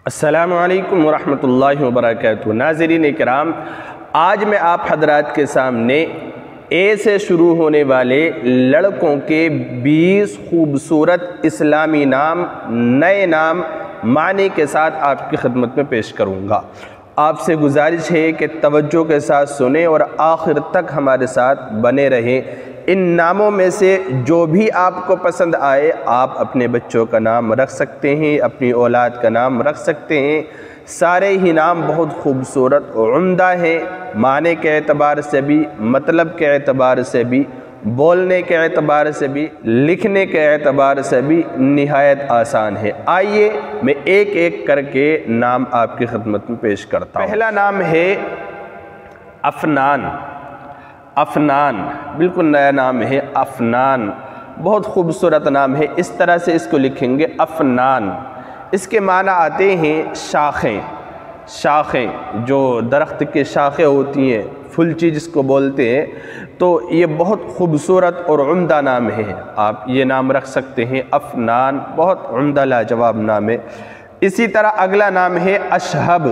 السلام علیکم ورحمۃ اللہ وبرکاتہ۔ ناظرین کرام، آج میں آپ حضرات کے سامنے اے سے شروع ہونے والے لڑکوں کے 20 خوبصورت اسلامی نام، نئے نام معنی کے ساتھ آپ کی خدمت میں پیش کروں گا۔ آپ سے گزارش ہے کہ توجہ کے ساتھ سنیں اور آخر تک ہمارے ساتھ بنے رہیں۔ ان ناموں میں سے جو بھی آپ کو پسند آئے آپ اپنے بچوں کا نام رکھ سکتے ہیں، اپنی اولاد کا نام رکھ سکتے ہیں۔ سارے ہی نام بہت خوبصورت اور عمدہ ہیں، معنی کے اعتبار سے بھی، مطلب کے اعتبار سے بھی، بولنے کے اعتبار سے بھی، لکھنے کے اعتبار سے بھی نہایت آسان ہے۔ آئیے میں ایک ایک کر کے نام آپ کی خدمت میں پیش کرتا ہوں۔ پہلا نام ہے افنان۔ افنان بالکل نیا نام ہے، افنان بہت خوبصورت نام ہے۔ اس طرح سے اس کو لکھیں گے افنان۔ اس کے معنی آتے ہیں شاخیں۔ شاخیں جو درخت کی شاخیں ہوتی ہیں، پھلچی جس کو بولتے ہیں، تو یہ بہت خوبصورت اور عمدہ نام ہے۔ آپ یہ نام رکھ سکتے ہیں افنان، بہت عمدہ لاجواب نام ہے۔ اسی طرح اگلا نام ہے اشہب۔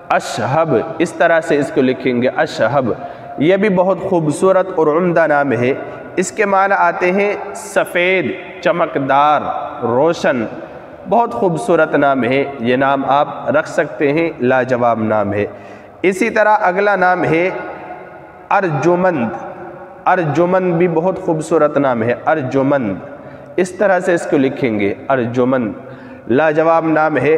اشہب اس طرح سے اس کو لکھیں گے اشہب، یہ بھی بہت خوبصورت اور عمدہ نام ہے۔ اس کے معنی آتے ہیں سفید، چمکدار، روشن، بہت خوبصورت نام ہے۔ یہ نام آپ رکھ سکتے ہیں، لاجواب نام ہے۔ اسی طرح اگلا نام ہے ارجمند۔ ارجمند بھی بہت خوبصورت نام ہے، ارجمند اس طرح سے اس کو لکھیں گے ارجمند، لاجواب نام ہے۔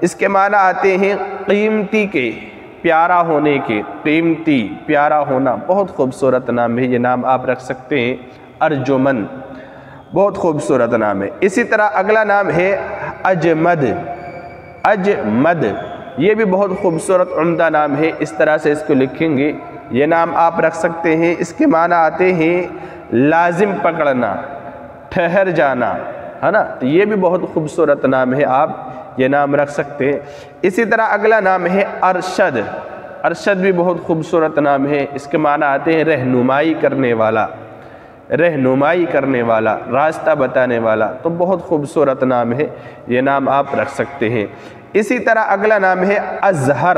اس کے معنی آتے ہیں قیمتی کے، پیارا ہونے کے، قیمتی، پیارا ہونا، بہت خوبصورت نام ہے۔ یہ نام آپ رکھ سکتے ہیں ارجمند، بہت خوبصورت نام ہے۔ اسی طرح اگلا نام ہے اجمد۔ اجمد یہ بھی بہت خوبصورت عمدہ نام ہے۔ اس طرح سے اس کو لکھیں گے، یہ نام آپ رکھ سکتے ہیں۔ اس کے معنی آتے ہیں لازم پکڑنا، ٹھہر جانا، ہے نا، تو یہ بھی بہت خوبصورت نام ہے، آپ یہ نام رکھ سکتے ہیں۔ اسی طرح اگلا نام ہے ارشد۔ ارشد بھی بہت خوبصورت نام ہے۔ اس کے معنی آتے ہیں رہنمائی کرنے والا، رہنمائی کرنے والا، راستہ بتانے والا، تو بہت خوبصورت نام ہے، یہ نام آپ رکھ سکتے ہیں۔ اسی طرح اگلا نام ہے ازہر۔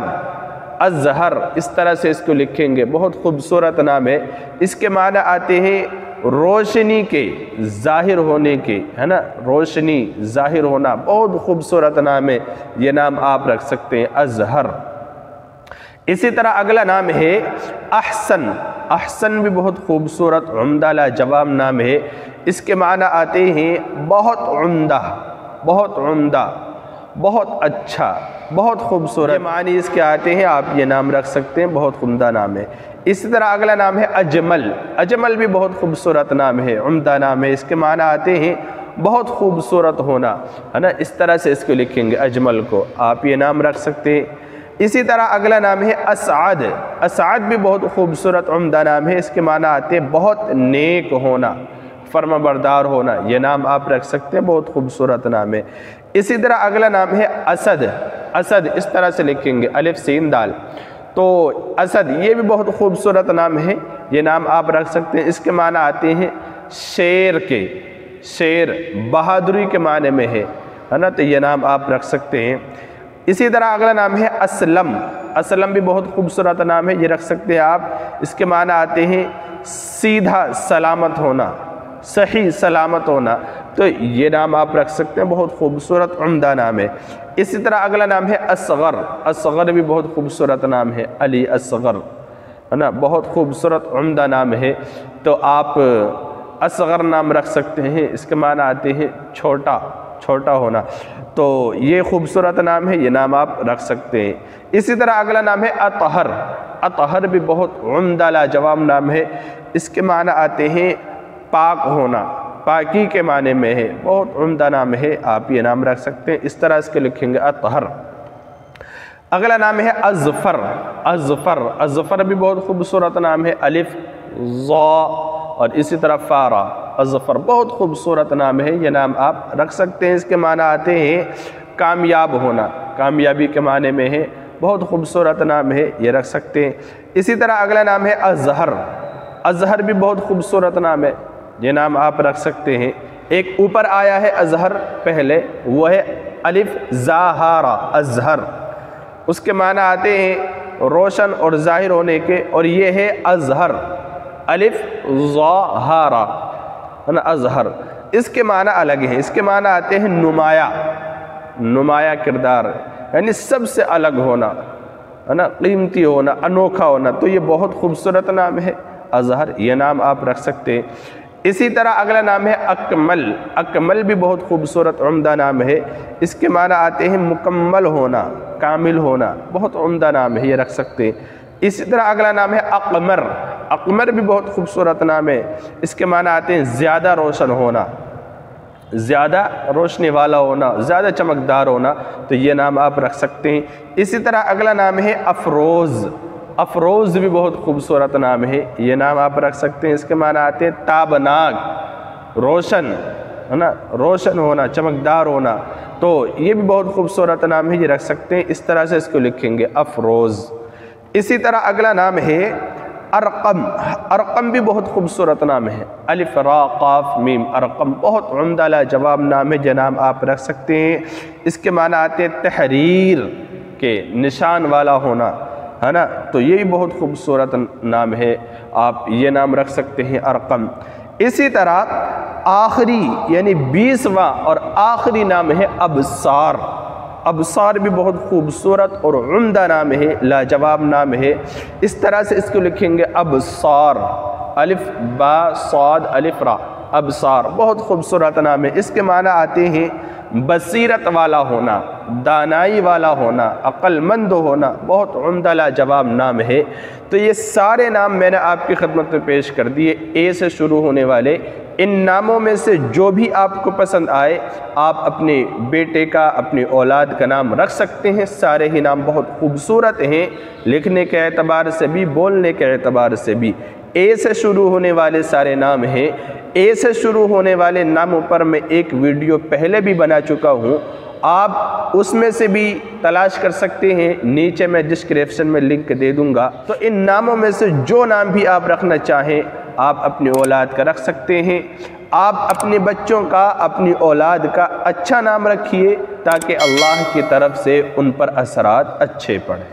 ازہر اس طرح سے اس کو لکھیں گے، بہت خوبصورت نام ہے۔ اس کے معنی آتے ہیں روشنی کے، ظاہر ہونے کے، ہے نا، روشنی، ظاہر ہونا، بہت خوبصورت نام ہے، یہ نام آپ رکھ سکتے ہیں ازہر۔ اسی طرح اگلا نام ہے احسن۔ احسن بھی بہت خوبصورت عمدہ لاجواب نام ہے۔ اس کے معنی آتے ہیں بہت عمدہ، بہت عمدہ، بہت اچھا، بہت خوبصورت، یہ معنی اس کے آتے ہیں، آپ یہ نام رکھ سکتے ہیں، بہت عمدہ نام ہے۔ اسی طرح اگلا نام ہے اجمل۔ اجمل بھی بہت خوبصورت نام ہے، عمدہ نام ہے۔ اس کے معنی آتے ہیں بہت خوبصورت ہونا، ہے نا، اس طرح سے اس کو لکھیں گے اجمل کو، آپ یہ نام رکھ سکتے ہیں۔ اسی طرح اگلا نام ہے اسعد۔ اسعد بھی بہت خوبصورت عمدہ نام ہے۔ اس کے معنی آتے ہیں بہت نیک ہونا، فرما بردار ہونا، یہ نام آپ رکھ سکتے ہیں، بہت خوبصورت نام ہے۔ اسی طرح اگلا نام ہے اسد۔ اسد اس طرح سے لکھیں گے الف سین دال، تو اسد یہ بھی بہت خوبصورت نام ہے، یہ نام آپ رکھ سکتے ہیں۔ اس کے معنی آتے ہیں شیر کے، شیر بہادری کے معنی میں ہے نا، تو یہ نام آپ رکھ سکتے ہیں۔ اسی طرح اگلا نام ہے اسلم۔ اسلم بھی بہت خوبصورت نام ہے، یہ رکھ سکتے ہیں آپ۔ اس کے معنی آتے ہیں سیدھا سلامت ہونا، صحیح سلامت ہونا، تو یہ نام آپ رکھ سکتے ہیں، بہت خوبصورت عمدہ نام ہے۔ اسی طرح اگلا نام ہے اصغر۔ اصغر بھی بہت خوبصورت نام ہے، علی اصغر، ہے نا، بہت خوبصورت عمدہ نام ہے، تو آپ اصغر نام رکھ سکتے ہیں۔ اس کے معنی آتے ہیں چھوٹا، چھوٹا ہونا، تو یہ خوبصورت نام ہے، یہ نام آپ رکھ سکتے ہیں۔ اسی طرح اگلا نام ہے اطہر۔ اطہر بھی بہت عمدہ لاجواب نام ہے۔ اس کے معنی آتے ہیں پاک ہونا، پاکی کے معنی میں ہے، بہت عمدہ نام ہے، آپ یہ نام رکھ سکتے ہیں۔ اس طرح اس کے لکھیں گے اطہر۔ اگلا نام ہے اظفر۔ اظفر، اظفر بھی بہت خوبصورت نام ہے، الف ظا اور اسی طرح فارا، اظفر بہت خوبصورت نام ہے، یہ نام آپ رکھ سکتے ہیں۔ اس کے معنی آتے ہیں کامیاب ہونا، کامیابی کے معنی میں ہے، بہت خوبصورت نام ہے، یہ رکھ سکتے ہیں۔ اسی طرح اگلا نام ہے ازہر۔ ازہر بھی بہت خوبصورت نام ہے، یہ نام آپ رکھ سکتے ہیں۔ ایک اوپر آیا ہے ازہر پہلے، وہ ہے الف ظاہرہ ازہر، اس کے معنی آتے ہیں روشن اور ظاہر ہونے کے، اور یہ ہے ازہر، الف ظاہرہ ہے نا ازہر، اس کے معنی الگ ہیں، اس کے معنی آتے ہیں نمایاں، نمایاں کردار، یعنی سب سے الگ ہونا ہے نا، قیمتی ہونا، انوکھا ہونا، تو یہ بہت خوبصورت نام ہے ازہر، یہ نام آپ رکھ سکتے ہیں۔ اسی طرح اگلا نام ہے اکمل، اکمل بھی بہت خوبصورت عمدہ نام ہے، اس کے معنی آتے ہیں مکمل ہونا، کامل ہونا، بہت عمدہ نام ہے، یہ رکھ سکتے ہیں۔ اسی طرح اگلا نام ہے اقمر، اقمر بھی بہت خوبصورت نام ہے، اس کے معنی آتے ہیں زیادہ روشن ہونا، زیادہ روشنی والا ہونا، زیادہ چمکدار ہونا، تو یہ نام آپ رکھ سکتے ہیں۔ اسی طرح اگلا نام ہے افروز، افروز بھی بہت خوبصورت نام ہے، یہ نام آپ رکھ سکتے ہیں، اس کے معنی آتے ہیں تابناک، روشن ہے نا، روشن ہونا، چمکدار ہونا، تو یہ بھی بہت خوبصورت نام ہے، یہ رکھ سکتے ہیں، اس طرح سے اس کو لکھیں گے افروز۔ اسی طرح اگلا نام ہے ارقم، ارقم بھی بہت خوبصورت نام ہے، الف را قاف میم، ارقم بہت عمدہ لاجواب نام ہے، یہ نام آپ رکھ سکتے ہیں، اس کے معنی آتے ہیں تحریر کے نشان والا ہونا ہے نا، تو یہ بھی بہت خوبصورت نام ہے، آپ یہ نام رکھ سکتے ہیں ارقم۔ اسی طرح آخری یعنی 20واں اور آخری نام ہے ابصار، ابصار بھی بہت خوبصورت اور عمدہ نام ہے، لاجواب نام ہے، اس طرح سے اس کو لکھیں گے ابصار، الف با صاد الف را، ابصار بہت خوبصورت نام ہے، اس کے معنی آتے ہیں بصیرت والا ہونا، دانائی والا ہونا، عقل مند ہونا، بہت عمدہ لاجواب نام ہے۔ تو یہ سارے نام میں نے آپ کی خدمت میں پیش کر دیے، اے سے شروع ہونے والے، ان ناموں میں سے جو بھی آپ کو پسند آئے آپ اپنے بیٹے کا، اپنی اولاد کا نام رکھ سکتے ہیں، سارے ہی نام بہت خوبصورت ہیں، لکھنے کے اعتبار سے بھی، بولنے کے اعتبار سے بھی۔ اے سے شروع ہونے والے سارے نام ہیں، اے سے شروع ہونے والے ناموں پر میں ایک ویڈیو پہلے بھی بنا چکا ہوں، آپ اس میں سے بھی تلاش کر سکتے ہیں، نیچے میں ڈسکرپشن میں لنک دے دوں گا۔ تو ان ناموں میں سے جو نام بھی آپ رکھنا چاہیں آپ اپنی اولاد کا رکھ سکتے ہیں، آپ اپنے بچوں کا، اپنی اولاد کا اچھا نام رکھیے تاکہ اللہ کی طرف سے ان پر اثرات اچھے پڑیں۔